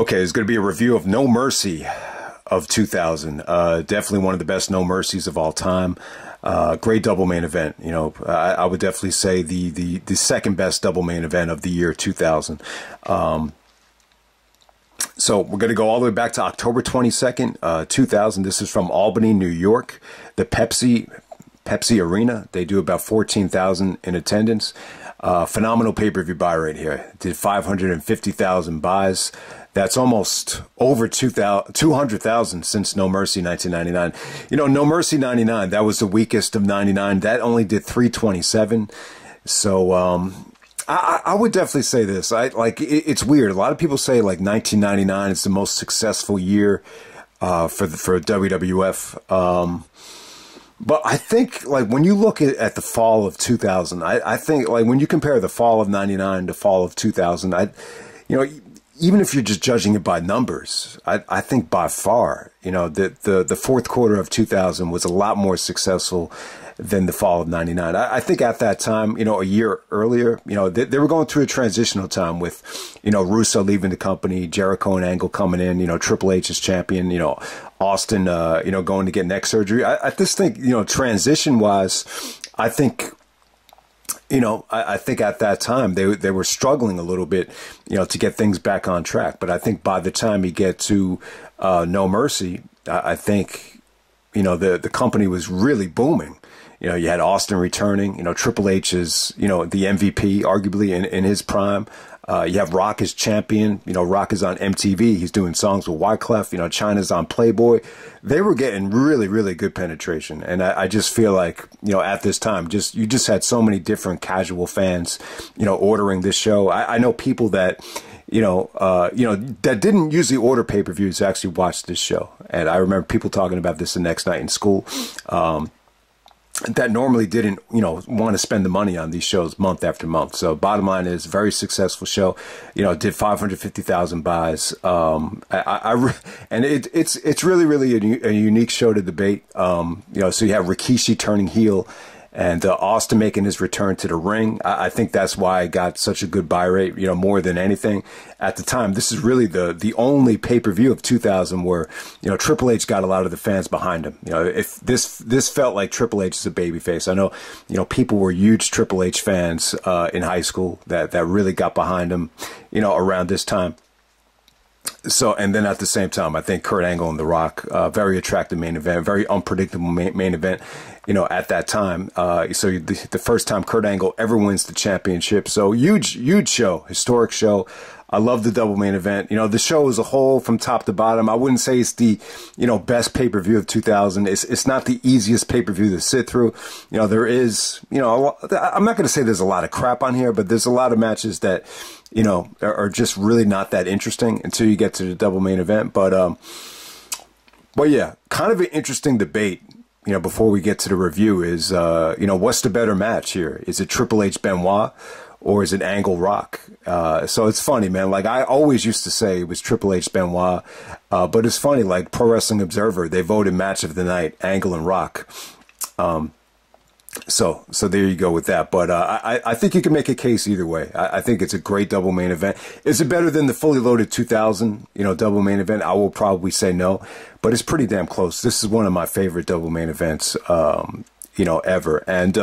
Okay, it's going to be a review of No Mercy of 2000. Definitely one of the best No Mercies of all time. Great double main event. You know, I would definitely say the second best double main event of the year 2000. So we're going to go all the way back to October 22nd, 2000. This is from Albany, New York. The Pepsi Arena. They do about 14,000 in attendance. Phenomenal pay-per-view buy rate here. Did 550,000 buys. That's almost over 200,000 since No Mercy 1999. You know, No Mercy 99, that was the weakest of 99. That only did 327. So I would definitely say this. It's weird. A lot of people say like 1999 is the most successful year for WWF. But I think, like, when you look at the fall of 2000, I think, like, when you compare the fall of 99 to fall of 2000, you know, even if you're just judging it by numbers, I think by far, you know, that the fourth quarter of 2000 was a lot more successful than the fall of 99. I think at that time, you know, a year earlier, you know, they were going through a transitional time with, you know, Russo leaving the company, Jericho and Angle coming in, you know, Triple H as champion, you know, Austin, you know, going to get neck surgery. I just think, you know, transition-wise, I think, you know, I think at that time they were struggling a little bit, you know, to get things back on track. But I think by the time you get to No Mercy, I think, you know, the company was really booming. You know, you had Austin returning. You know, Triple H is, you know, the MVP, arguably, in his prime. You have Rock as champion. You know, Rock is on MTV. He's doing songs with Wyclef. You know, Chyna's on Playboy. They were getting really, really good penetration. And I just feel like, you know, at this time, you just had so many different casual fans, you know, ordering this show. I know people that, you know, that didn't usually order pay-per-views actually watched this show. And I remember people talking about this the next night in school. That normally didn't, you know, want to spend the money on these shows month after month. So bottom line is, very successful show. You know, did 550,000 buys. And it's really, really a unique show to debate. You know, so you have Rikishi turning heel and Austin making his return to the ring. I think that's why I got such a good buy rate, you know, more than anything. At the time, this is really the only pay-per-view of 2000 where, you know, Triple H got a lot of the fans behind him. You know, if this felt like Triple H is a babyface. I know, you know, people were huge Triple H fans in high school that really got behind him, you know, around this time. So, and then at the same time, I think Kurt Angle and The Rock, very attractive main event, very unpredictable main event, you know, at that time. So the first time Kurt Angle ever wins the championship. So huge show, historic show. I love the double main event. You know, the show as a whole from top to bottom, I wouldn't say it's the, you know, best pay-per-view of 2000. It's not the easiest pay-per-view to sit through. You know, there is, you know, I'm not going to say there's a lot of crap on here, but there's a lot of matches that, you know, are just really not that interesting until you get to the double main event. But yeah, kind of an interesting debate, you know, before we get to the review is, you know, what's the better match here? Is it Triple H Benoit or is it Angle Rock? So it's funny, man. Like, I always used to say it was Triple H Benoit, but it's funny, like Pro Wrestling Observer, they voted match of the night, Angle and Rock. So there you go with that. But I think you can make a case either way. I think it's a great double main event. Is it better than the fully loaded 2000, you know, double main event? I will probably say no, but it's pretty damn close. This is one of my favorite double main events, you know, ever. And,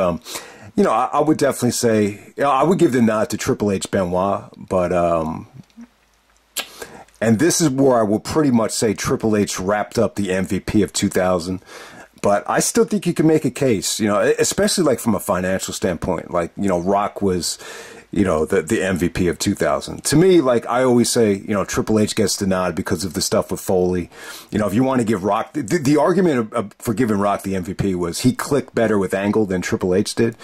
you know, I would definitely say, you know, I would give the nod to Triple H Benoit, but, and this is where I will pretty much say Triple H wrapped up the MVP of 2000. But I still think you can make a case, you know, especially like from a financial standpoint. Like, you know, Rock was, you know, the MVP of 2000. To me, like I always say, you know, Triple H gets the nod because of the stuff with Foley. You know, if you want to give Rock, the argument for giving Rock the MVP was he clicked better with Angle than Triple H did.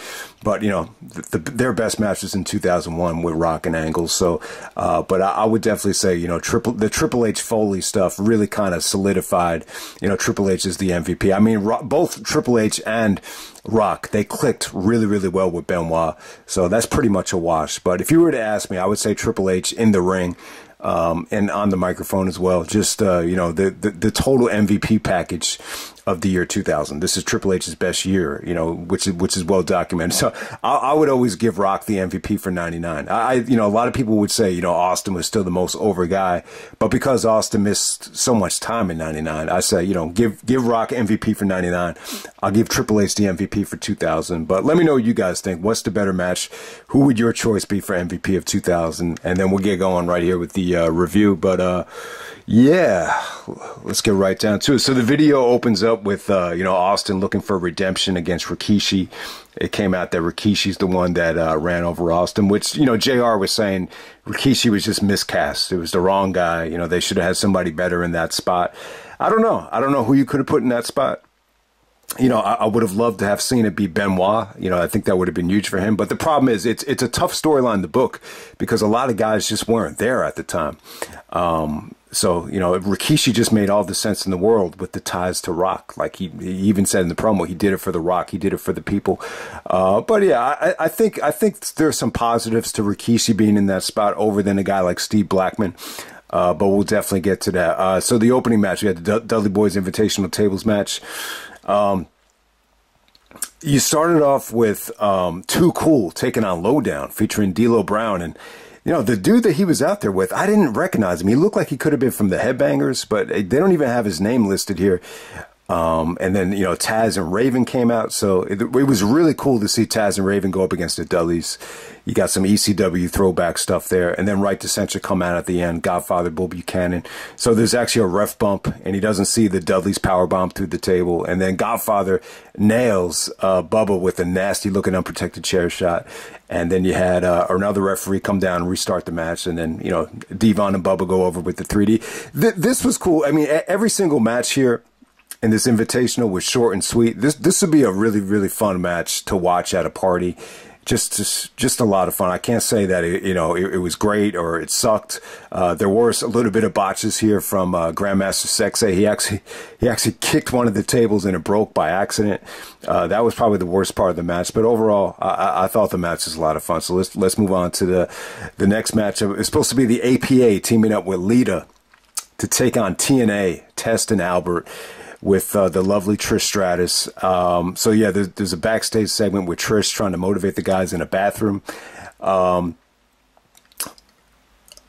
But, you know, their best match was in 2001 with Rock and Angle. So, but I would definitely say, you know, the Triple H Foley stuff really kind of solidified, you know, Triple H is the MVP. I mean, both Triple H and Rock, they clicked really, really well with Benoit. So that's pretty much a wash. But if you were to ask me, I would say Triple H in the ring, and on the microphone as well. Just, you know, the total MVP package of the year 2000. This is Triple H's best year, you know, which is well documented. So I would always give Rock the MVP for 99. You know, a lot of people would say, you know, Austin was still the most over guy, but because Austin missed so much time in 99, I say, you know, give Rock MVP for 99. I'll give Triple H the MVP for 2000. But let me know what you guys think. What's the better match? Who would your choice be for MVP of 2000? And then we'll get going right here with the review. But yeah, let's get right down to it. So the video opens up with, you know, Austin looking for redemption against Rikishi. It came out that Rikishi's the one that ran over Austin, which, you know, JR was saying Rikishi was just miscast. It was the wrong guy. You know, they should have had somebody better in that spot. I don't know. I don't know who you could have put in that spot. You know, I would have loved to have seen it be Benoit. You know, I think that would have been huge for him. But the problem is it's a tough storyline to book because a lot of guys just weren't there at the time. So, you know, Rikishi just made all the sense in the world with the ties to Rock. Like he even said in the promo, he did it for the Rock. He did it for the people. But yeah, I think there's some positives to Rikishi being in that spot over than a guy like Steve Blackman. But we'll definitely get to that. So the opening match, we had the Dudley Boyz Invitational Tables match. You started off with Too Cool taking on Lowdown featuring D'Lo Brown. And, you know, the dude that he was out there with, I didn't recognize him. He looked like he could have been from the Headbangers, but they don't even have his name listed here. And then, you know, Tazz and Raven came out. So it was really cool to see Tazz and Raven go up against the Dudleys. You got some ECW throwback stuff there. And then right to Censor come out at the end, Godfather, Buchanan. So there's actually a ref bump, and he doesn't see the Dudleys powerbomb through the table. And then Godfather nails Bubba with a nasty-looking unprotected chair shot. And then you had another referee come down and restart the match. And then, you know, Devon and Bubba go over with the 3D. This was cool. I mean, every single match here in this Invitational was short and sweet. This would be a really, really fun match to watch at a party. Just a lot of fun. I can't say that it was great or it sucked. There were a little bit of botches here from Grandmaster Sexay. He actually kicked one of the tables and it broke by accident. That was probably the worst part of the match. But overall, I thought the match was a lot of fun. So let's move on to the next match. It's supposed to be the APA teaming up with Lita to take on TNA, Test and Albert, with the lovely Trish Stratus. So yeah, there's a backstage segment with Trish trying to motivate the guys in a bathroom. And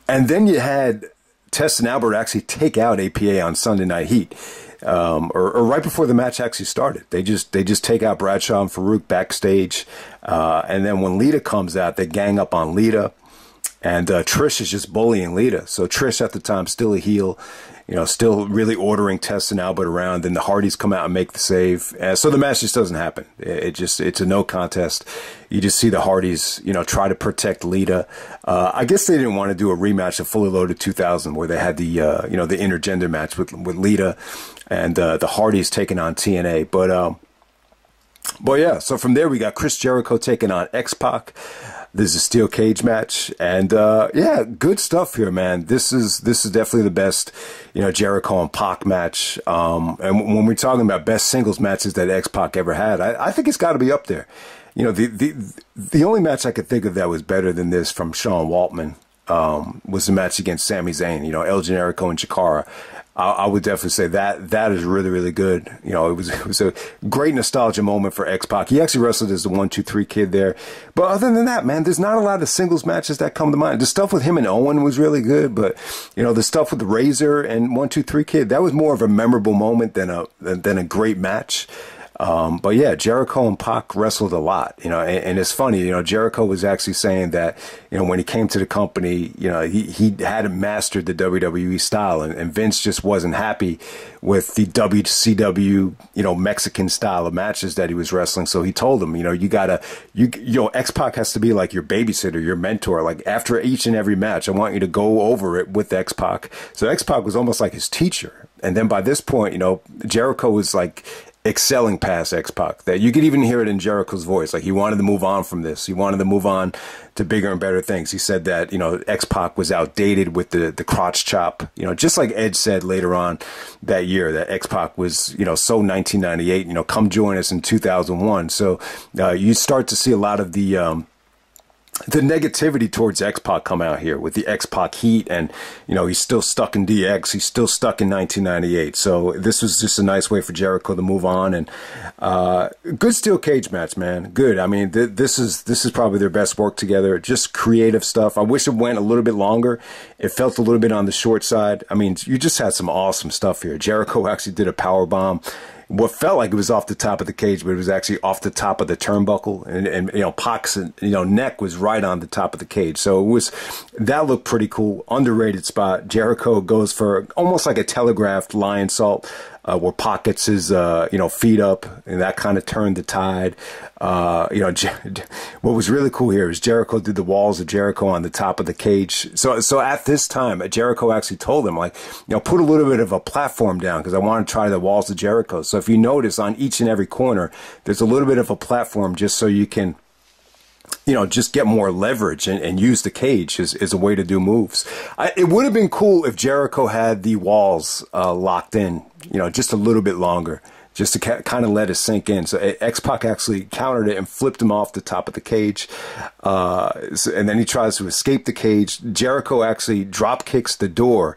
then you had Test and Albert actually take out APA on Sunday Night Heat. Or right before the match actually started. They just take out Bradshaw and Farouk backstage. And then when Lita comes out, they gang up on Lita. And Trish is just bullying Lita. So Trish at the time still a heel, you know, still really ordering Test and Albert around. Then the Hardys come out and make the save. So the match just doesn't happen. It's a no contest. You just see the Hardys, you know, try to protect Lita. I guess they didn't want to do a rematch of Fully Loaded 2000 where they had the, you know, the intergender match with Lita and the Hardys taking on TNA. But yeah, so from there we got Chris Jericho taking on X-Pac. This is a steel cage match, and yeah, good stuff here, man. This is definitely the best, you know, Jericho and Pac match. And when we're talking about best singles matches that X-Pac ever had, I think it's got to be up there. You know, the only match I could think of that was better than this from Sean Waltman was the match against Sami Zayn. You know, El Generico and Chikara. I would definitely say that is really, really good. You know, it was a great nostalgia moment for X-Pac. He actually wrestled as the 1-2-3 kid there. But other than that, man, there's not a lot of singles matches that come to mind. The stuff with him and Owen was really good, but you know, the stuff with the Razor and 1-2-3 kid, that was more of a memorable moment than a great match. But yeah, Jericho and Pac wrestled a lot, you know, and it's funny, you know, Jericho was actually saying that, you know, when he came to the company, you know, he hadn't mastered the WWE style, and Vince just wasn't happy with the WCW, you know, Mexican style of matches that he was wrestling. So he told him, you know, X-Pac has to be like your babysitter, your mentor. Like after each and every match, I want you to go over it with X-Pac. So X-Pac was almost like his teacher. And then by this point, you know, Jericho was like excelling past X-Pac. That you could even hear it in Jericho's voice. Like he wanted to move on from this. He wanted to move on to bigger and better things. He said that, you know, X-Pac was outdated with the crotch chop. You know, just like Edge said later on that year that X-Pac was, you know, so 1998, you know, come join us in 2001. So you start to see a lot of the the negativity towards X-Pac come out here with the X-Pac heat, and he's still stuck in DX, he's still stuck in 1998. So this was just a nice way for Jericho to move on, and good steel cage match, man. Good. I mean, this is probably their best work together. Just creative stuff. I wish it went a little bit longer. It felt a little bit on the short side. I mean, you just had some awesome stuff here. Jericho actually did a power bomb. What felt like it was off the top of the cage, but it was actually off the top of the turnbuckle, and Pac's neck was right on the top of the cage. So that looked pretty cool. Underrated spot. Jericho goes for almost like a telegraphed lion salt, where Pac gets his feet up, and that kind of turned the tide. What was really cool here is Jericho did the walls of Jericho on the top of the cage. So at this time, Jericho actually told him, like, put a little bit of a platform down, because I want to try the walls of Jericho. So if you notice, on each and every corner, there's a little bit of a platform just so you can, just get more leverage and use the cage as a way to do moves. It would have been cool if Jericho had the walls locked in, just a little bit longer, just to kind of let it sink in. So X-Pac actually countered it and flipped him off the top of the cage. And then he tries to escape the cage. Jericho actually drop kicks the door,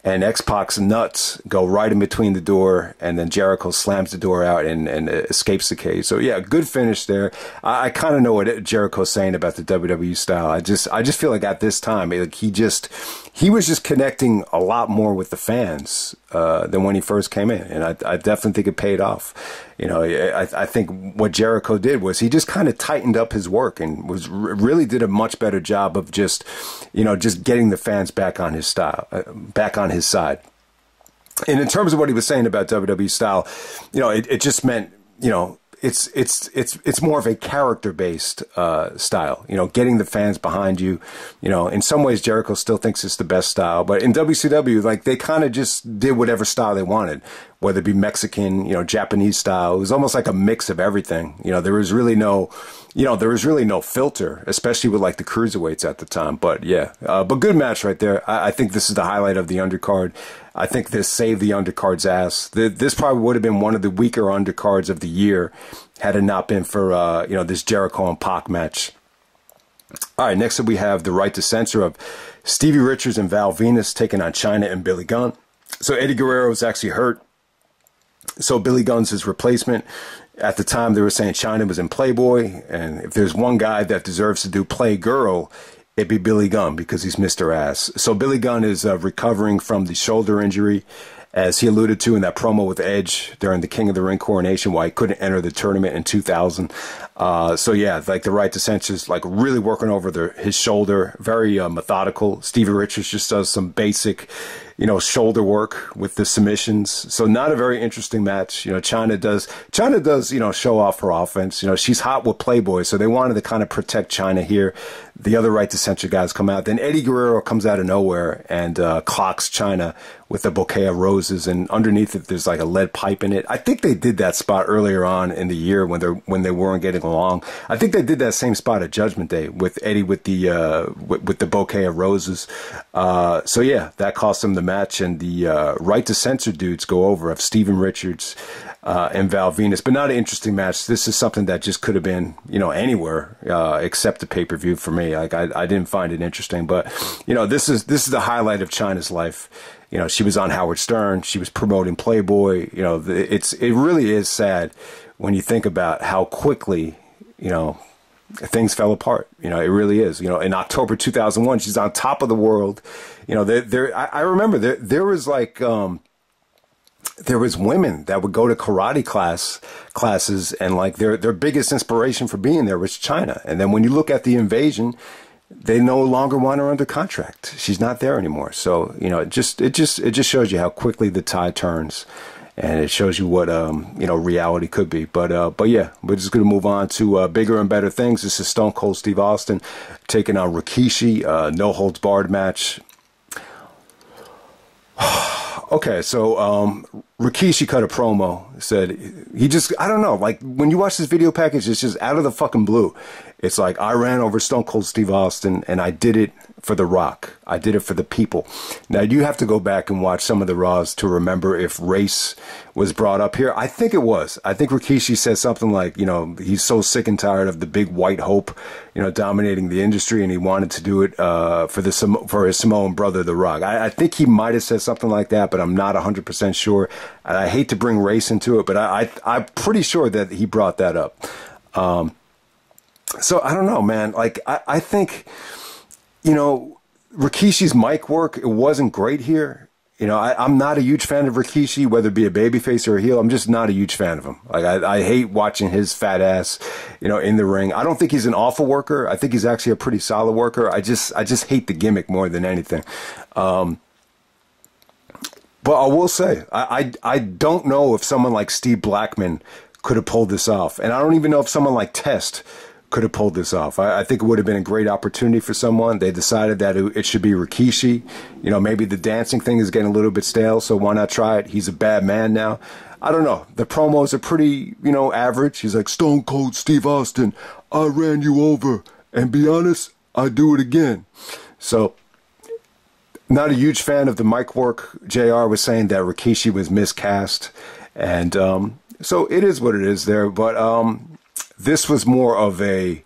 and X-Pac's nuts go right in between the door, and then Jericho slams the door out and escapes the cage. So yeah, good finish there. I kind of know what Jericho's saying about the WWE style. I just feel like at this time, like he was just connecting a lot more with the fans than when he first came in, and I definitely think it paid off. I think what Jericho did was he just kind of tightened up his work and really did a much better job of just getting the fans back on his style, back on his side. And in terms of what he was saying about WWE style, it just meant, it's more of a character-based style, getting the fans behind you. In some ways Jericho still thinks it's the best style, but in WCW, like, they kind of just did whatever style they wanted, whether it be Mexican, Japanese style. It was almost like a mix of everything. There was really no filter, especially with like the cruiserweights at the time. But yeah, but good match right there. I think this is the highlight of the undercard. I think this saved the undercard's ass. This probably would have been one of the weaker undercards of the year had it not been for this Jericho and Pac match. All right, next up we have the right to censor of Stevie Richards and Val Venis taking on Chyna and Billy Gunn. So Eddie Guerrero is actually hurt, so Billy Gunn's his replacement. At the time, they were saying Chyna was in Playboy, and if there's one guy that deserves to do Playgirl, it'd be Billy Gunn, because he's Mr. Ass. So Billy Gunn is recovering from the shoulder injury, as he alluded to in that promo with Edge during the King of the Ring coronation, why he couldn't enter the tournament in 2000. So yeah, like the right to censor is like really working over his shoulder, very methodical. Stevie Richards just does some basic, shoulder work with the submissions. So not a very interesting match. Chyna does, show off her offense. She's hot with Playboy, so they wanted to kind of protect Chyna here. The other right to censor guys come out. Then Eddie Guerrero comes out of nowhere and clocks Chyna with a bouquet of roses, and underneath it there's like a lead pipe in it. I think they did that spot earlier on in the year when they weren't getting along. I think they did that same spot at Judgment Day with Eddie with the bouquet of roses. So yeah, that cost him the match, and the right to censor dudes go over of Steven Richards and Val Venis. But not an interesting match. This is something that just could have been, anywhere except the pay-per-view for me. Like I didn't find it interesting, but this is the highlight of Chyna's life. She was on Howard Stern. She was promoting Playboy. It really is sad when you think about how quickly, things fell apart. It really is. In October 2001, she's on top of the world. I remember there was like, there was women that would go to karate classes, and like their biggest inspiration for being there was Chyna. And then when you look at the Invasion, they no longer want her under contract. She's not there anymore. So, it just shows you how quickly the tide turns, and it shows you what, reality could be. But yeah, we're just going to move on to bigger and better things. This is Stone Cold Steve Austin taking on Rikishi, no holds barred match. Okay, so Rikishi cut a promo, said I don't know, like when you watch this video package, it's just out of the fucking blue. It's like, I ran over Stone Cold Steve Austin and I did it for The Rock. I did it for the people. Now, you have to go back and watch some of the Raws to remember if race was brought up here. I think it was. I think Rikishi said something like, you know, he's so sick and tired of the big white hope, you know, dominating the industry, and he wanted to do it for his Samoan brother, The Rock. I think he might have said something like that, but I'm not 100% sure. And I hate to bring race into it, but I'm pretty sure that he brought that up. So I don't know, man. Like, I think, you know, Rikishi's mic work, it wasn't great here. You know, I'm not a huge fan of Rikishi, whether it be a babyface or a heel. I'm just not a huge fan of him. Like, I hate watching his fat ass, you know, in the ring. I don't think he's an awful worker. I think he's actually a pretty solid worker. I just hate the gimmick more than anything. But I will say, I don't know if someone like Steve Blackman could have pulled this off. And I don't even know if someone like Test could have pulled this off. I think it would have been a great opportunity for someone. They decided that it should be Rikishi. You know, maybe the dancing thing is getting a little bit stale, so why not try it? He's a bad man now. I don't know. The promos are pretty, you know, average. He's like, Stone Cold Steve Austin, I ran you over. And be honest, I'd do it again. So, not a huge fan of the mic work. JR was saying that Rikishi was miscast. And so it is what it is there. But this was more of a,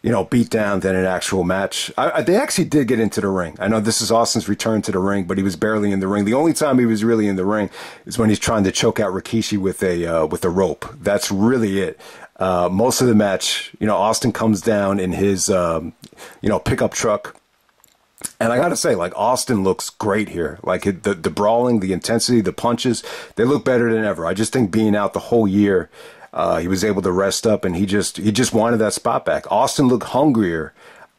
you know, beatdown than an actual match. They actually did get into the ring. I know this is Austin's return to the ring, but he was barely in the ring. The only time he was really in the ring is when he's trying to choke out Rikishi with a rope. That's really it. Most of the match, you know, Austin comes down in his, you know, pickup truck. And I got to say, like, Austin looks great here. Like, the brawling, the intensity, the punches, they look better than ever. I just think being out the whole year, he was able to rest up, and he just wanted that spot back. Austin looked hungrier,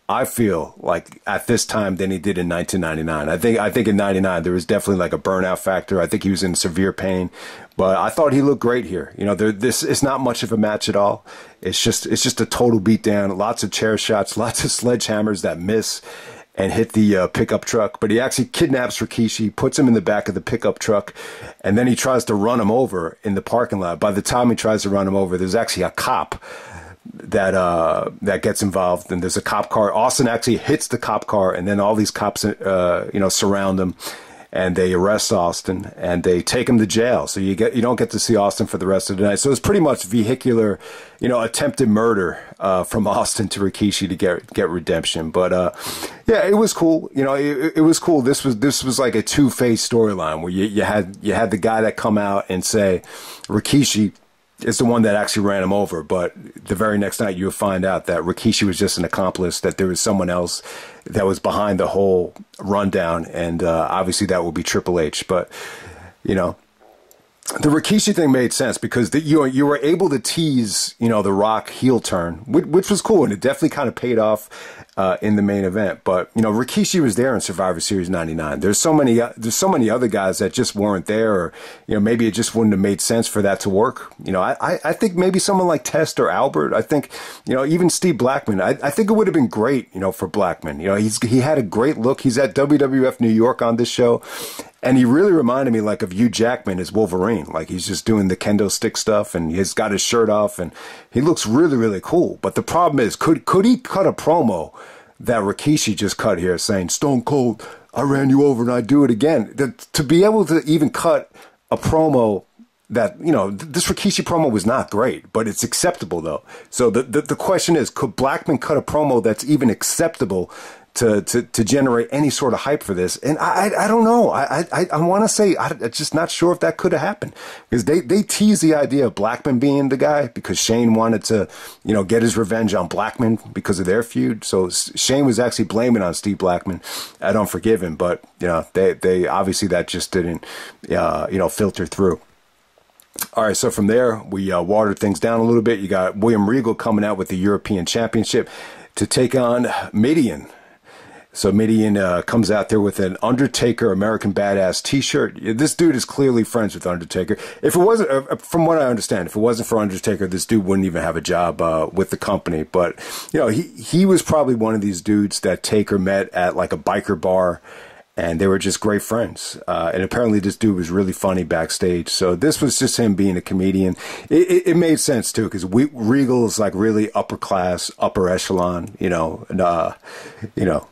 I feel like, at this time than he did in 1999. I think in 99 there was definitely like a burnout factor. I think he was in severe pain, but I thought he looked great here. You know, this is not much of a match at all. It's just a total beatdown. Lots of chair shots, lots of sledgehammers that miss and hit the pickup truck. But he actually kidnaps Rikishi, puts him in the back of the pickup truck, and then he tries to run him over in the parking lot. By the time he tries to run him over, there's actually a cop that gets involved, and there's a cop car. Austin actually hits the cop car, and then all these cops, you know, surround him, and they arrest Austin, and they take him to jail. So you don't get to see Austin for the rest of the night. So it's pretty much vehicular, you know, attempted murder from Austin to Rikishi to get redemption. But yeah, it was cool. You know, it was cool. This was like a two-phase storyline where you had the guy that come out and say Rikishi is the one that actually ran him over, but the very next night you'll find out that Rikishi was just an accomplice, that there was someone else that was behind the whole rundown, and obviously that will be Triple H. But, you know, the Rikishi thing made sense because you were able to tease, you know, the Rock heel turn, which was cool, and it definitely kind of paid off in the main event. But, you know, Rikishi was there in Survivor Series 99. There's so many other guys that just weren't there, or, you know, maybe it just wouldn't have made sense for that to work. You know, I think maybe someone like Test or Albert. I think, you know, even Steve Blackman. I think it would have been great, you know, for Blackman. You know, he had a great look. He's at WWF New York on this show. And he really reminded me like of Hugh Jackman as Wolverine. Like, he's just doing the kendo stick stuff, and he's got his shirt off, and he looks really, really cool. But the problem is, could he cut a promo that Rikishi just cut here saying, Stone Cold, I ran you over and I'd do it again? To be able to even cut a promo that, you know, this Rikishi promo was not great, but it's acceptable though. So the question is, could Blackman cut a promo that's even acceptable to generate any sort of hype for this? And I don't know. I want to say I'm just not sure if that could have happened, because they teased the idea of Blackman being the guy because Shane wanted to, you know, get his revenge on Blackman because of their feud. So Shane was actually blaming on Steve Blackman at Unforgiven, but, you know, they obviously that just didn't, you know, filter through. All right, so from there, we watered things down a little bit. You got William Regal coming out with the European Championship to take on Mideon. So Mideon comes out there with an Undertaker American Badass t-shirt. This dude is clearly friends with Undertaker. If it wasn't, from what I understand, if it wasn't for Undertaker, this dude wouldn't even have a job with the company. But, you know, he was probably one of these dudes that Taker met at like a biker bar, and they were just great friends. And apparently this dude was really funny backstage. So this was just him being a comedian. It made sense, too, because Regal is like really upper class, upper echelon, you know, and, you know,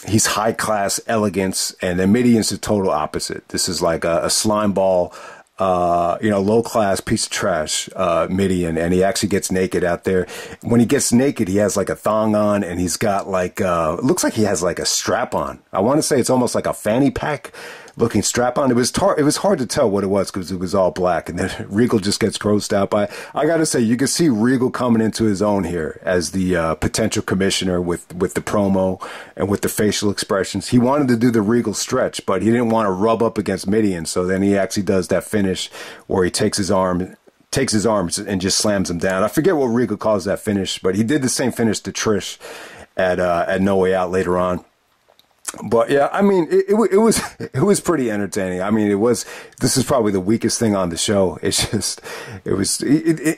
he's high class elegance, and then Mideon's the total opposite. This is like a slime ball, low class piece of trash, Mideon, and he actually gets naked out there. When he gets naked, he has like a thong on, and he's got like, it looks like he has like a strap on. I want to say it's almost like a fanny pack looking strap on. It was hard to tell what it was because it was all black, and then Regal just gets grossed out by it. I gotta say, you can see Regal coming into his own here as the potential commissioner with the promo and with the facial expressions. He wanted to do the Regal stretch, but he didn't want to rub up against Mideon, so then he actually does that finish where he takes his arms and just slams him down. I forget what Regal calls that finish, but he did the same finish to Trish at No Way Out later on. But yeah, I mean, it was pretty entertaining. I mean, this is probably the weakest thing on the show. And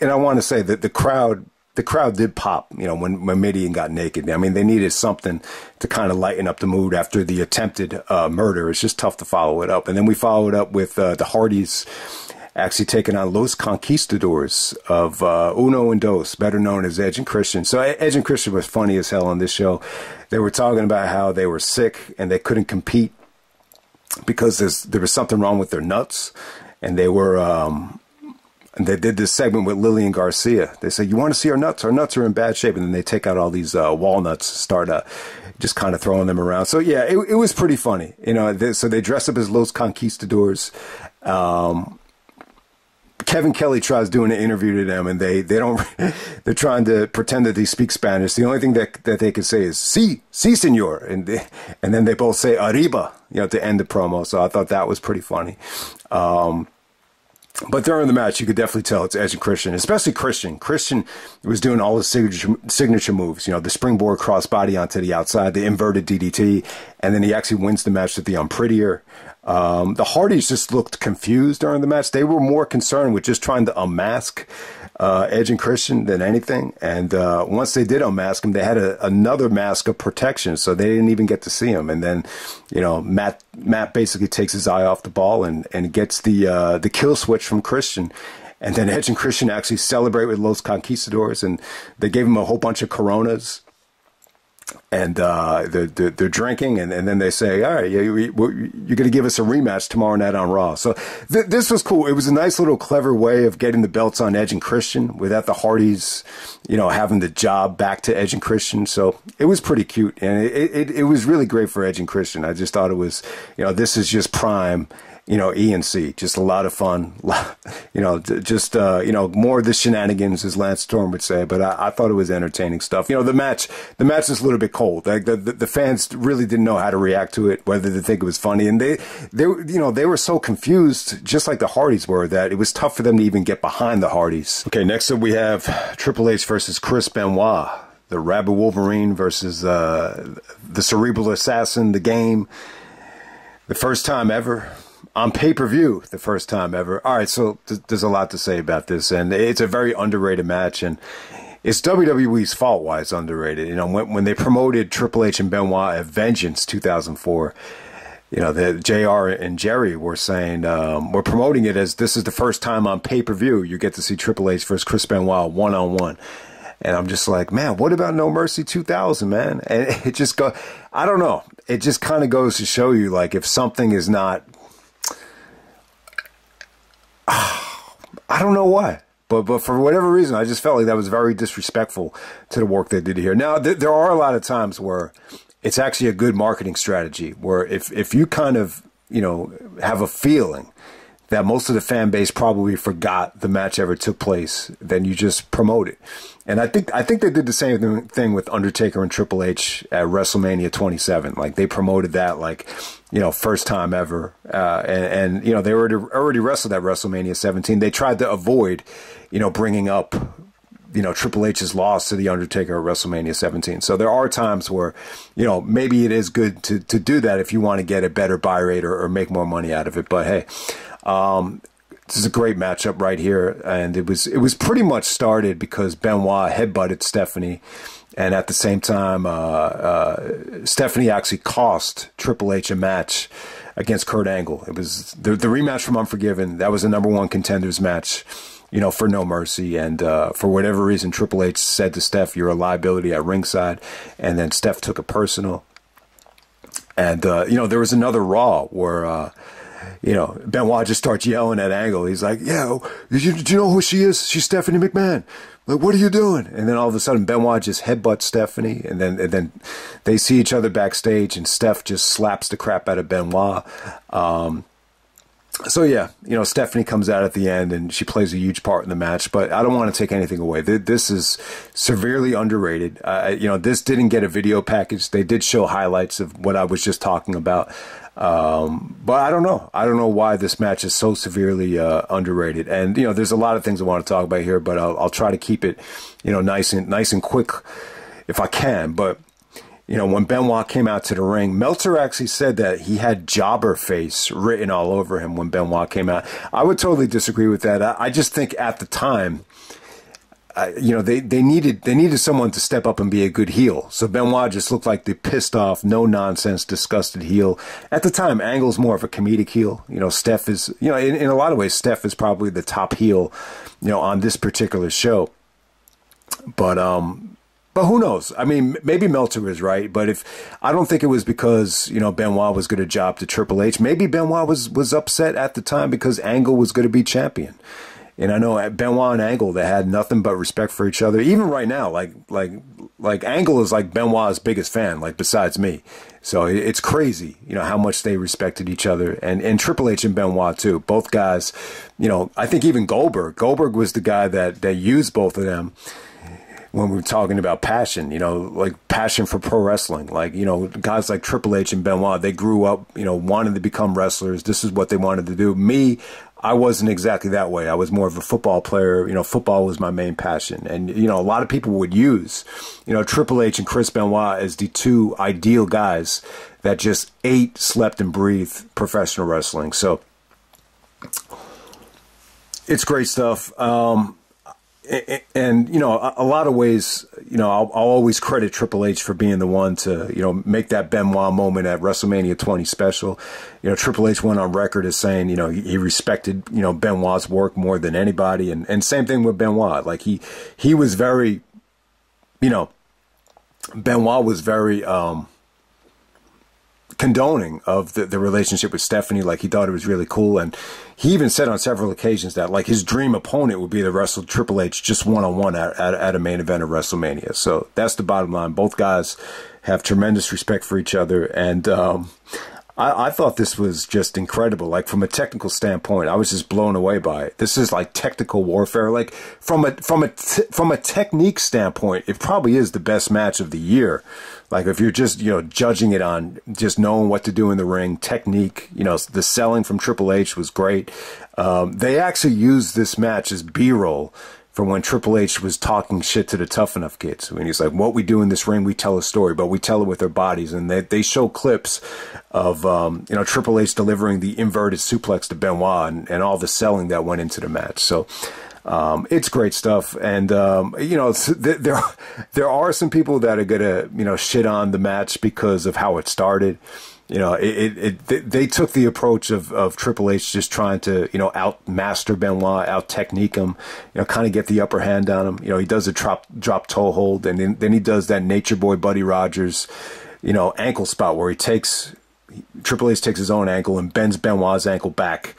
I want to say that the crowd did pop, when Mideon got naked. I mean, they needed something to kind of lighten up the mood after the attempted murder. It's just tough to follow it up. And then we followed up with the Hardys actually taking on Los Conquistadores of Uno and Dos, better known as Edge and Christian. So Edge and Christian was funny as hell on this show. They were talking about how they were sick and they couldn't compete because there was something wrong with their nuts. And they were, and they did this segment with Lillian Garcia. They said, "You want to see our nuts? Our nuts are in bad shape." And then they take out all these walnuts, start just kind of throwing them around. So yeah, it was pretty funny. So they dress up as Los Conquistadores. Kevin Kelly tries doing an interview to them, and they're trying to pretend that they speak Spanish. The only thing that they can say is "sí, señor," and then they both say "arriba," to end the promo. So I thought that was pretty funny. But during the match, you could definitely tell it's Edge and Christian, especially Christian. Christian was doing all his signature moves, the springboard crossbody onto the outside, the inverted DDT, and then he actually wins the match with the Unprettier. The Hardys just looked confused during the match. They were more concerned with just trying to unmask Edge and Christian than anything. And once they did unmask him, they had another mask of protection, so they didn't even get to see him. And then, Matt basically takes his eye off the ball and gets the kill switch from Christian. And then Edge and Christian actually celebrate with Los Conquistadores, and they gave him a whole bunch of Coronas. And they're drinking, and then they say, "All right, you're going to give us a rematch tomorrow night on Raw." So this was cool. It was a nice little clever way of getting the belts on Edge and Christian without the Hardys, having the job back to Edge and Christian. So it was pretty cute, and it was really great for Edge and Christian. I just thought it was, this is just prime. E&C, just a lot of fun, more of the shenanigans, as Lance Storm would say, but I thought it was entertaining stuff. The match is a little bit cold. Like the fans really didn't know how to react to it, whether they think it was funny. And they were so confused, just like the Hardys were, that it was tough for them to even get behind the Hardys. Okay, next up we have Triple H versus Chris Benoit, the Rabbit Wolverine versus the Cerebral Assassin, the Game. The first time ever. On pay-per-view, the first time ever. All right, so there's a lot to say about this, and it's a very underrated match, and it's WWE's fault why it's underrated. When they promoted Triple H and Benoit at Vengeance 2004, the JR and Jerry were saying, we're promoting it as this is the first time on pay-per-view you get to see Triple H versus Chris Benoit one-on-one. And I'm just like, man, what about No Mercy 2000, man? And it just I don't know. It just kind of goes to show you, like, if something is not... I don't know why, but for whatever reason, I just felt like that was very disrespectful to the work they did here. Now, there are a lot of times where it's actually a good marketing strategy, where if you kind of, have a feeling that most of the fan base probably forgot the match ever took place, then you just promote it. And I think they did the same thing with Undertaker and Triple H at WrestleMania 27. Like, they promoted that, like, first time ever. And they already wrestled at WrestleMania 17. They tried to avoid, bringing up, Triple H's loss to The Undertaker at WrestleMania 17. So there are times where, maybe it is good to do that if you want to get a better buy rate or make more money out of it. But hey, this is a great matchup right here, and it was pretty much started because Benoit headbutted Stephanie, and at the same time, Stephanie actually cost Triple H a match against Kurt Angle. It was the rematch from Unforgiven. That was the #1 contenders match, for No Mercy, and for whatever reason, Triple H said to Steph, "You're a liability at ringside," and then Steph took it personal. And, there was another Raw where, Benoit just starts yelling at Angle. He's like, yeah, do you know who she is? She's Stephanie McMahon. Like, what are you doing? And then all of a sudden, Benoit just headbutts Stephanie. And then they see each other backstage, and Steph just slaps the crap out of Benoit. So, yeah, Stephanie comes out at the end, and she plays a huge part in the match. But I don't want to take anything away. This is severely underrated. This didn't get a video package. They did show highlights of what I was just talking about. But I don't know. I don't know why this match is so severely underrated. And, there's a lot of things I want to talk about here, but I'll try to keep it, nice and quick if I can. But when Benoit came out to the ring, Meltzer actually said that he had jobber face written all over him when Benoit came out. I would totally disagree with that. I just think at the time, they needed someone to step up and be a good heel. So Benoit just looked like the pissed off, no nonsense, disgusted heel. At the time, Angle's more of a comedic heel. Steph is, in a lot of ways, Steph is probably the top heel, on this particular show. But who knows? I mean, maybe Meltzer is right, but I don't think it was because, Benoit was going to job to Triple H. Maybe Benoit was upset at the time because Angle was going to be champion. And I know at Benoit and Angle, they had nothing but respect for each other. Even right now, like Angle is like Benoit's biggest fan, like besides me. So it's crazy, how much they respected each other. And Triple H and Benoit too. Both guys, I think even Goldberg was the guy that used both of them when we were talking about passion, like passion for pro wrestling. Like, guys like Triple H and Benoit, they grew up, wanting to become wrestlers. This is what they wanted to do. Me, I wasn't exactly that way. I was more of a football player. Football was my main passion. And, a lot of people would use, Triple H and Chris Benoit as the two ideal guys that just ate, slept, and breathed professional wrestling. So it's great stuff. And, a lot of ways, I'll always credit Triple H for being the one to, make that Benoit moment at WrestleMania 20 special. Triple H went on record as saying, he respected, Benoit's work more than anybody. And same thing with Benoit. Like he was very, Benoit was very, condoning of the relationship with Stephanie. Like, he thought it was really cool. And he even said on several occasions that, like, his dream opponent would be to wrestle Triple H just one-on-one at a main event of WrestleMania. So that's the bottom line. Both guys have tremendous respect for each other. And I thought this was just incredible. Like, from a technical standpoint, I was just blown away by it. This is like technical warfare. Like, from a technique standpoint, it probably is the best match of the year. Like, if you're just, judging it on just knowing what to do in the ring, technique, the selling from Triple H was great. They actually used this match as B-roll from when Triple H was talking shit to the Tough Enough kids. When he's like, what we do in this ring, we tell a story, but we tell it with our bodies. And they show clips of, Triple H delivering the inverted suplex to Benoit and all the selling that went into the match. So, it's great stuff. And, there are some people that are going to, shit on the match because of how it started. They took the approach of Triple H just trying to, outmaster Benoit, out-technique him, kind of get the upper hand on him. He does a drop toe hold, and then he does that Nature Boy Buddy Rogers, ankle spot where Triple H takes his own ankle and bends Benoit's ankle back,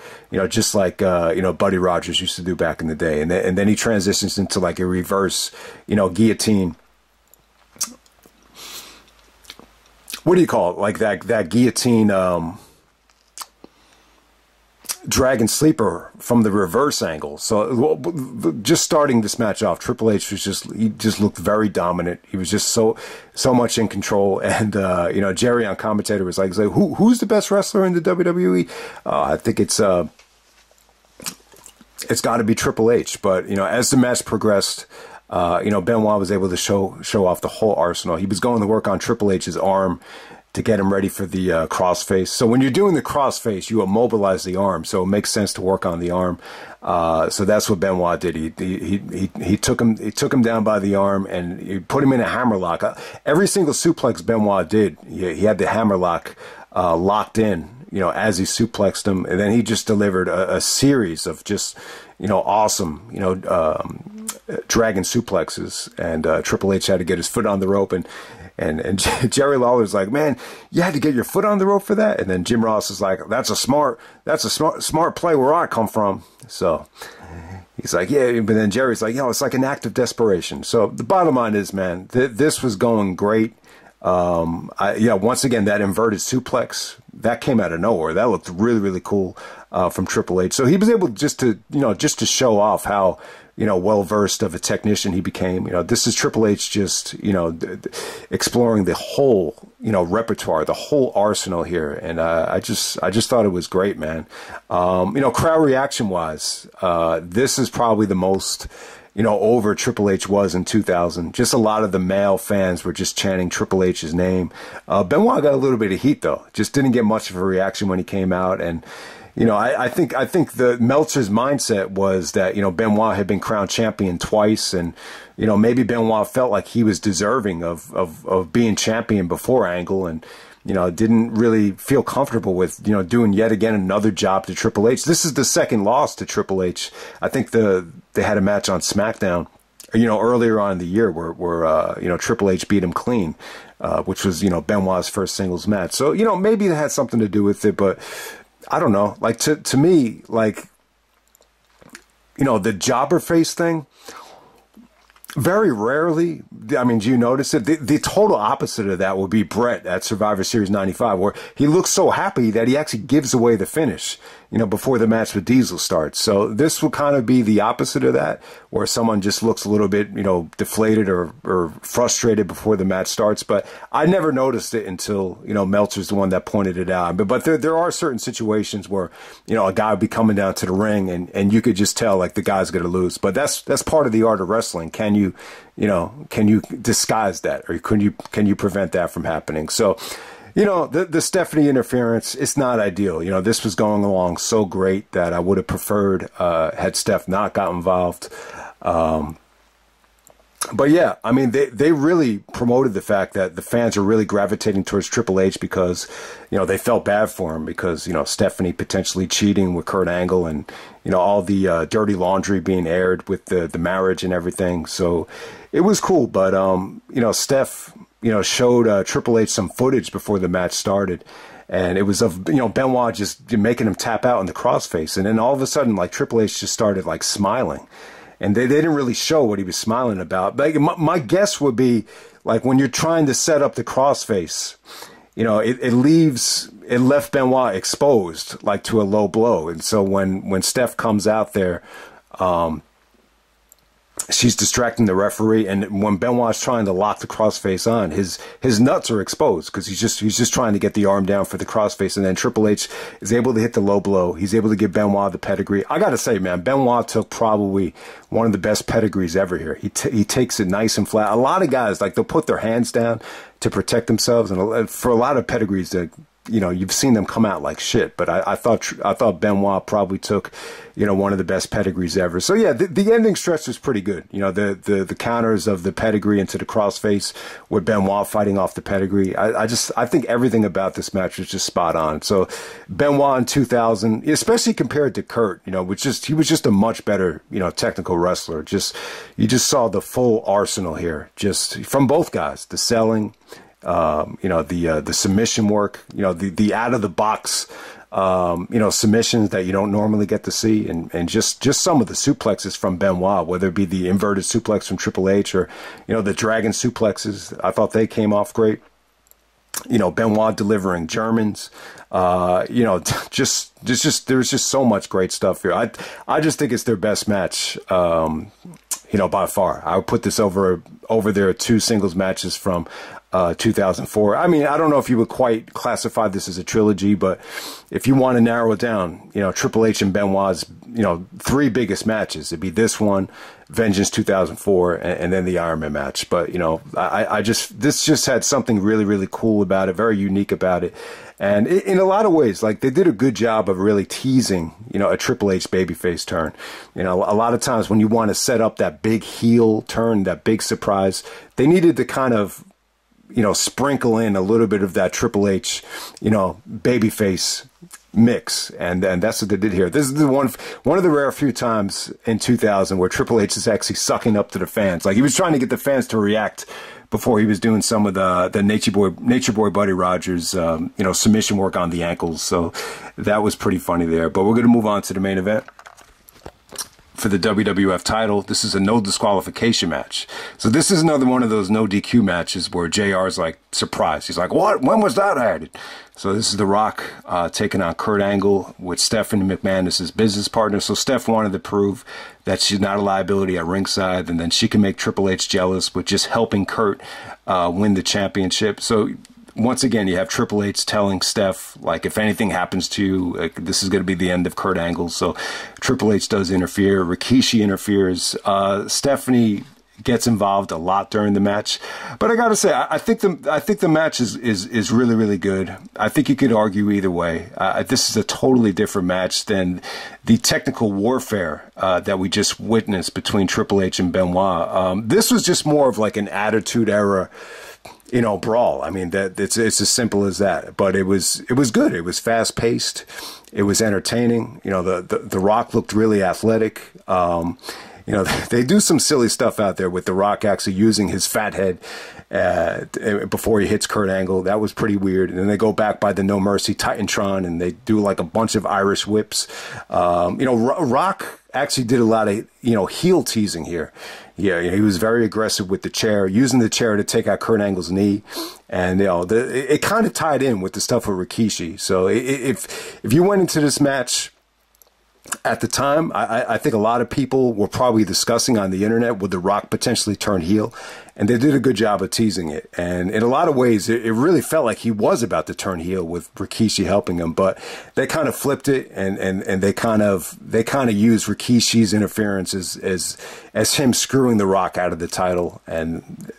just like, Buddy Rogers used to do back in the day. And then he transitions into like a reverse, guillotine. What do you call it? Like that guillotine, dragon sleeper from the reverse angle. So just starting this match off, Triple H he just looked very dominant. He was just so much in control. And, Jerry on commentator was like, who's the best wrestler in the WWE? I think it's got to be Triple H. But, as the match progressed, Benoit was able to show off the whole arsenal. He was going to work on Triple H's arm to get him ready for the crossface. So when you're doing the crossface, you immobilize the arm, so it makes sense to work on the arm. So that's what Benoit did. He took him down by the arm and he put him in a hammerlock. Every single suplex Benoit did, he had the hammerlock locked in, as he suplexed him, and then he just delivered a series of just awesome dragon suplexes, and Triple H had to get his foot on the rope, and And Jerry Lawler's like, man, you had to get your foot on the rope for that. And then Jim Ross is like, that's a smart play where I come from. So he's like, yeah, but then Jerry's like, it's like an act of desperation. So the bottom line is, man, this was going great. Once again, that inverted suplex, that came out of nowhere. That looked really, really cool, from Triple H. So he was able just to show off how, well-versed of a technician he became. This is Triple H just, exploring the whole, repertoire, the whole arsenal here. And, I just thought it was great, man. Crowd reaction wise, this is probably the most, over Triple H was in 2000. Just a lot of the male fans were just chanting Triple H's name. Benoit got a little bit of heat though. Just didn't get much of a reaction when he came out. And, I think the Meltzer's mindset was that, Benoit had been crowned champion twice, and, maybe Benoit felt like he was deserving of being champion before Angle, and, didn't really feel comfortable with, doing yet again another job to Triple H. This is the second loss to Triple H. I think they had a match on SmackDown, earlier on in the year where Triple H beat him clean, which was, Benoit's first singles match. So, maybe it had something to do with it, but I don't know. Like, to me, like, the jobber face thing, very rarely, I mean, do you notice it? The total opposite of that would be Brett at Survivor Series 95, where he looks so happy that he actually gives away the finish, before the match with Diesel starts. So this will kind of be the opposite of that, where someone just looks a little bit, deflated or frustrated before the match starts. But I never noticed it until, Meltzer's the one that pointed it out. But there are certain situations where, a guy would be coming down to the ring and you could just tell, like, the guy's going to lose. But that's part of the art of wrestling. Can you disguise that, or can you prevent that from happening? So, the Stephanie interference, it's not ideal. This was going along so great that I would have preferred had Steph not got involved. But yeah, I mean, they really promoted the fact that the fans are really gravitating towards Triple H because, they felt bad for him because, Stephanie potentially cheating with Kurt Angle and, all the dirty laundry being aired with the marriage and everything. So it was cool. But, Steph, showed Triple H some footage before the match started. And it was of, Benoit just making him tap out in the crossface. And then all of a sudden, like, Triple H just started, like, smiling. And they didn't really show what he was smiling about. But my guess would be, like, when you're trying to set up the crossface, it left Benoit exposed, like, to a low blow. And so when Steph comes out there, she's distracting the referee, and when Benoit's trying to lock the crossface on, his nuts are exposed because he's just trying to get the arm down for the crossface, and then Triple H is able to hit the low blow. He's able to give Benoit the pedigree. I gotta say, man, Benoit took probably one of the best pedigrees ever here. He takes it nice and flat. A lot of guys, like, they'll put their hands down to protect themselves, and for a lot of pedigrees that, you've seen them come out like shit, but I thought Benoit probably took, one of the best pedigrees ever. So yeah, the ending stretch was pretty good. The counters of the pedigree into the crossface with Benoit fighting off the pedigree. I think everything about this match was just spot on. So Benoit in 2000, especially compared to Kurt, he was just a much better, technical wrestler. You just saw the full arsenal here, just from both guys, the selling, the submission work, the out of the box, submissions that you don't normally get to see, and just some of the suplexes from Benoit, whether it be the inverted suplex from Triple H or, the dragon suplexes. I thought they came off great. Benoit delivering Germans, there was just so much great stuff here. I just think it's their best match, by far. I would put this over their two singles matches from 2004. I mean, I don't know if you would quite classify this as a trilogy, but if you want to narrow it down, Triple H and Benoit's, three biggest matches, it'd be this one, Vengeance 2004, and then the Iron Man match. But, this just had something really, really cool about it, very unique about it. And in a lot of ways, like, they did a good job of really teasing, a Triple H babyface turn. A lot of times when you want to set up that big heel turn, that big surprise, they needed to kind of, sprinkle in a little bit of that Triple H, babyface mix, and that's what they did here. This is the one of the rare few times in 2000 where Triple H is actually sucking up to the fans. Like, he was trying to get the fans to react before he was doing some of the Nature Boy Buddy Rogers, you know, submission work on the ankles. So that was pretty funny there. But we're going to move on to the main event for the WWF title. This is a no disqualification match. So this is another one of those no DQ matches where JR's like surprised. He's like, what? When was that added? So this is The Rock taking on Kurt Angle with Stephanie McMahon as his business partner. So Steph wanted to prove that she's not a liability at ringside, and then she can make Triple H jealous with just helping Kurt win the championship. So once again, you have Triple H telling Steph, like, if anything happens to you, like, this is going to be the end of Kurt Angle. So Triple H does interfere. Rikishi interferes. Stephanie gets involved a lot during the match. But I got to say, I think the match is really, really good. I think you could argue either way. This is a totally different match than the technical warfare that we just witnessed between Triple H and Benoit. This was just more of like an Attitude Era, you know, brawl. I mean, that it's as simple as that. But it was good. It was fast paced. It was entertaining. You know, the Rock looked really athletic. You know, they do some silly stuff out there with The Rock actually using his fat head before he hits Kurt Angle. That was pretty weird. And then they go back by the No Mercy Titantron and they do like a bunch of Irish whips. You know, Rock actually did a lot of, you know, heel teasing here. Yeah, he was very aggressive with the chair, using the chair to take out Kurt Angle's knee. And, you know, it kind of tied in with the stuff with Rikishi. So if you went into this match at the time, I think a lot of people were probably discussing on the internet, would The Rock potentially turn heel? And they did a good job of teasing it. And in a lot of ways, it really felt like he was about to turn heel with Rikishi helping him. But they kind of flipped it, and they kind of used Rikishi's interference as him screwing The Rock out of the title. And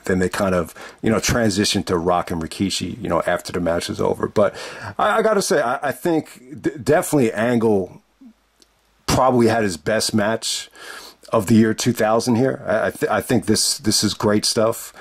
then they kind of, you know, transitioned to Rock and Rikishi, you know, after the match was over. But I got to say, I think definitely Angle probably had his best match of the year 2000 here. I think this is great stuff.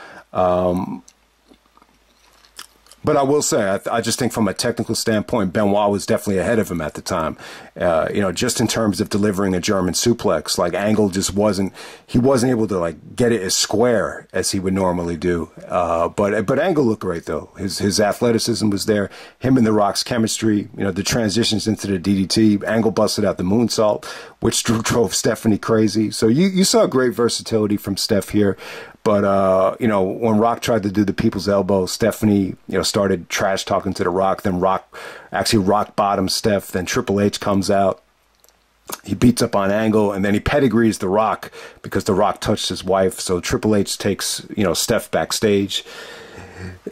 But I will say, I just think from a technical standpoint, Benoit was definitely ahead of him at the time. You know, just in terms of delivering a German suplex, like Angle just wasn't able to like get it as square as he would normally do. But Angle looked great though. His athleticism was there. Him and The Rock's chemistry, you know, the transitions into the DDT, Angle busted out the moonsault, which drove Stephanie crazy. So you saw great versatility from Steph here. But, you know, when Rock tried to do the people's elbow, Stephanie, you know, started trash talking to The Rock. Then Rock bottoms Steph. Then Triple H comes out. He beats up on Angle, and then he pedigrees The Rock because The Rock touched his wife. So Triple H takes, you know, Steph backstage.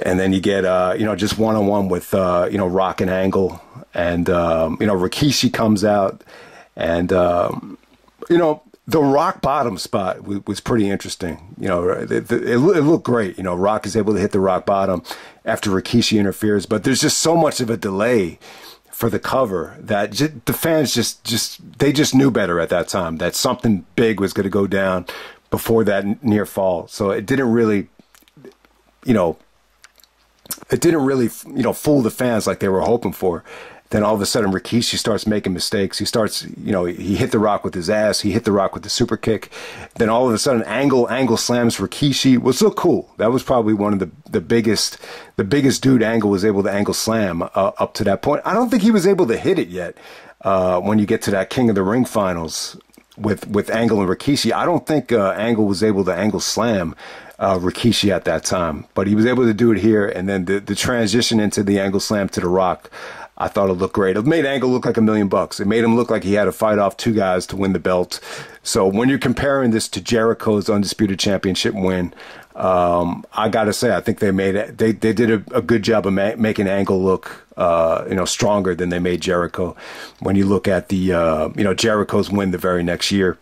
And then you get, you know, just one-on-one with, you know, Rock and Angle. And, you know, Rikishi comes out. And, you know, the rock bottom spot was pretty interesting. You know, it looked great. You know, Rock is able to hit the rock bottom after Rikishi interferes, but there's just so much of a delay for the cover that the fans just knew better at that time that something big was going to go down before that near fall. So it didn't really, you know, fool the fans like they were hoping for. Then all of a sudden, Rikishi starts making mistakes. He starts, you know, he hit The Rock with his ass. He hit The Rock with the super kick. Then all of a sudden, Angle slams Rikishi. It was so cool. That was probably one of the biggest dude Angle was able to angle slam up to that point. I don't think he was able to hit it yet. When you get to that King of the Ring finals with Angle and Rikishi, I don't think Angle was able to angle slam Rikishi at that time. But he was able to do it here. And then the transition into the angle slam to The Rock, I thought it looked great. It made Angle look like $1 million. It made him look like he had to fight off two guys to win the belt. So when you're comparing this to Jericho's Undisputed Championship win, I got to say, I think they did a good job of making Angle look, you know, stronger than they made Jericho. When you look at the, you know, Jericho's win the very next year.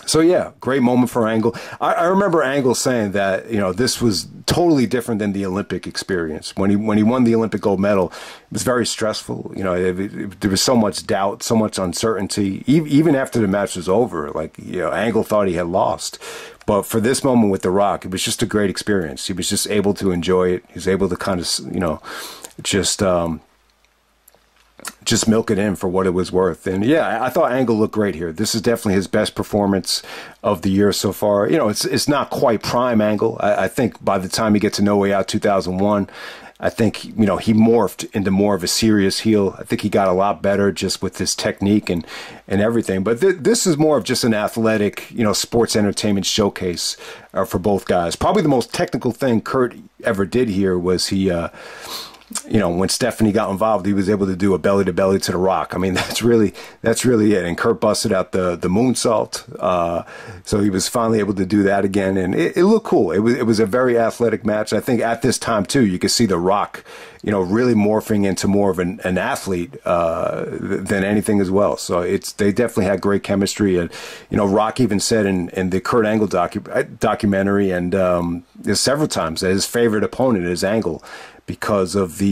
So yeah, great moment for Angle. I remember Angle saying that, you know, this was totally different than the Olympic experience. When he won the Olympic gold medal, it was very stressful. You know, there was so much doubt, so much uncertainty. Even after the match was over, like, you know, Angle thought he had lost. But for this moment with The Rock, it was just a great experience. He was just able to enjoy it. He was able to kind of, you know, just just milk it in for what it was worth. And yeah, I thought Angle looked great here. This is definitely his best performance of the year so far. You know, it's not quite prime Angle. I think by the time he gets to No Way Out 2001, I think, you know, he morphed into more of a serious heel. I think he got a lot better just with his technique and everything. But this is more of just an athletic, you know, sports entertainment showcase for both guys. Probably the most technical thing Kurt ever did here was he, you know, when Stephanie got involved, he was able to do a belly to belly to the Rock. I mean, that's really it. And Kurt busted out the moonsault, so he was finally able to do that again, and it looked cool. It was a very athletic match. I think at this time too, you could see the Rock, you know, really morphing into more of an athlete than anything as well. So they definitely had great chemistry. And you know, Rock even said in the Kurt Angle documentary and several times that his favorite opponent is Angle, because of the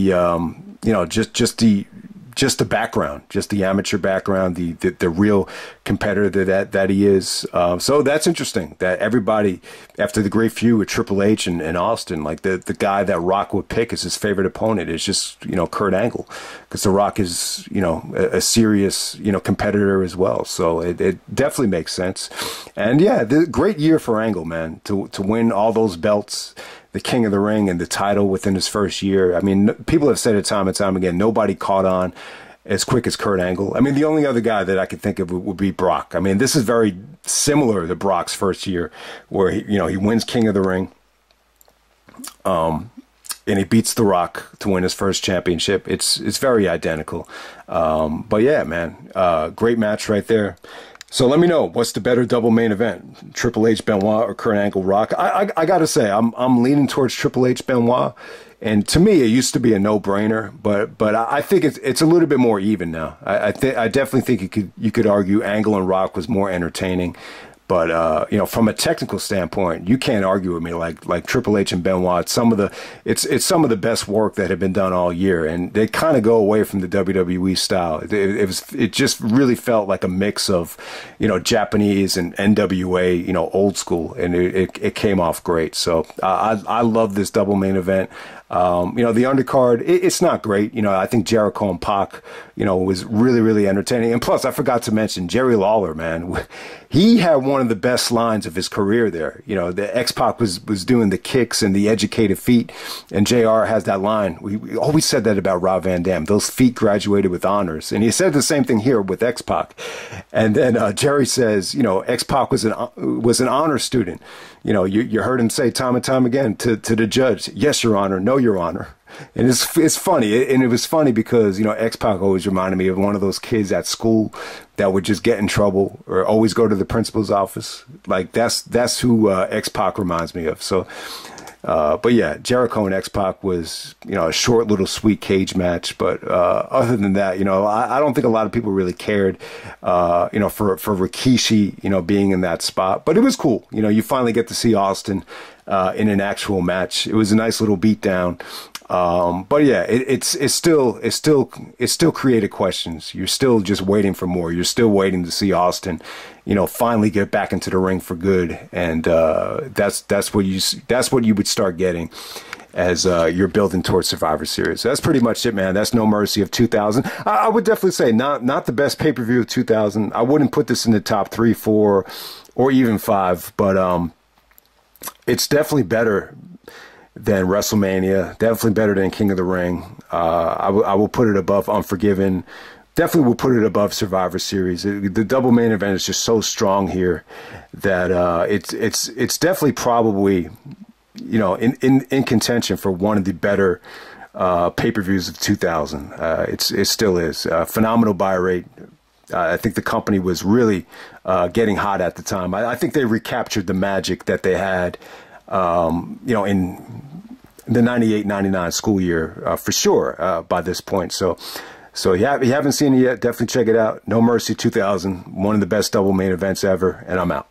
you know, just the background, just the amateur background, the real competitor that he is. So that's interesting that everybody, after the great feud with Triple H and Austin, like the guy that Rock would pick as his favorite opponent is just, you know, Kurt Angle, because the Rock is, you know, a serious, you know, competitor as well. So it definitely makes sense. And yeah, great year for Angle, man, to win all those belts, the King of the Ring and the title within his first year. I mean, people have said it time and time again, nobody caught on as quick as Kurt Angle. I mean, the only other guy that I could think of would be Brock. I mean, this is very similar to Brock's first year, where he, you know, he wins King of the Ring, and he beats The Rock to win his first championship. It's very identical. But yeah, man, great match right there. So let me know, what's the better double main event, Triple H Benoit or Kurt Angle Rock? I gotta say, I'm leaning towards Triple H Benoit, and to me it used to be a no-brainer, but I think it's a little bit more even now. I definitely think you could argue Angle and Rock was more entertaining. But you know, from a technical standpoint, you can't argue with me like Triple H and Benoit. It's some of the best work that had been done all year, and they kind of go away from the WWE style. It just really felt like a mix of, you know, Japanese and NWA, you know, old school, and it came off great. So I love this double main event. You know, the undercard, it's not great. You know, I think Jericho and Pac, you know, was really entertaining. And plus, I forgot to mention Jerry Lawler, man. He had one of the best lines of his career there. You know, the X-Pac was doing the kicks and the educated feet, and JR has that line. We always said that about Rob Van Dam. Those feet graduated with honors. And he said the same thing here with X-Pac. And then Jerry says, you know, X-Pac was an honor student. You know, you heard him say time and time again to the judge, yes, Your Honor, no, Your Honor. And it's funny, and it was funny because, you know, X-Pac always reminded me of one of those kids at school that would just get in trouble or always go to the principal's office. Like that's who X-Pac reminds me of. So, but yeah, Jericho and X-Pac was, you know, a short little sweet cage match. But other than that, you know, I don't think a lot of people really cared, you know, for Rikishi, you know, being in that spot. But it was cool. You know, you finally get to see Austin in an actual match. It was a nice little beatdown. But yeah, it still created questions. You're still just waiting for more. You're still waiting to see Austin, you know, finally get back into the ring for good. And that's what you would start getting as you're building towards Survivor Series. So that's pretty much it, man. That's No Mercy of 2000. I would definitely say not the best pay-per-view of 2000. I wouldn't put this in the top 3, 4, or even 5, but it's definitely better than WrestleMania, definitely better than King of the Ring. I will put it above Unforgiven. Definitely will put it above Survivor Series. The double main event is just so strong here that it's definitely probably, you know, in contention for one of the better pay-per-views of 2000. It still is. Phenomenal buy rate. I think the company was really getting hot at the time. I think they recaptured the magic that they had, you know, in the 98-99 school year, for sure, by this point. So you haven't seen it yet, definitely check it out. No Mercy 2000, one of the best double main events ever, and I'm out.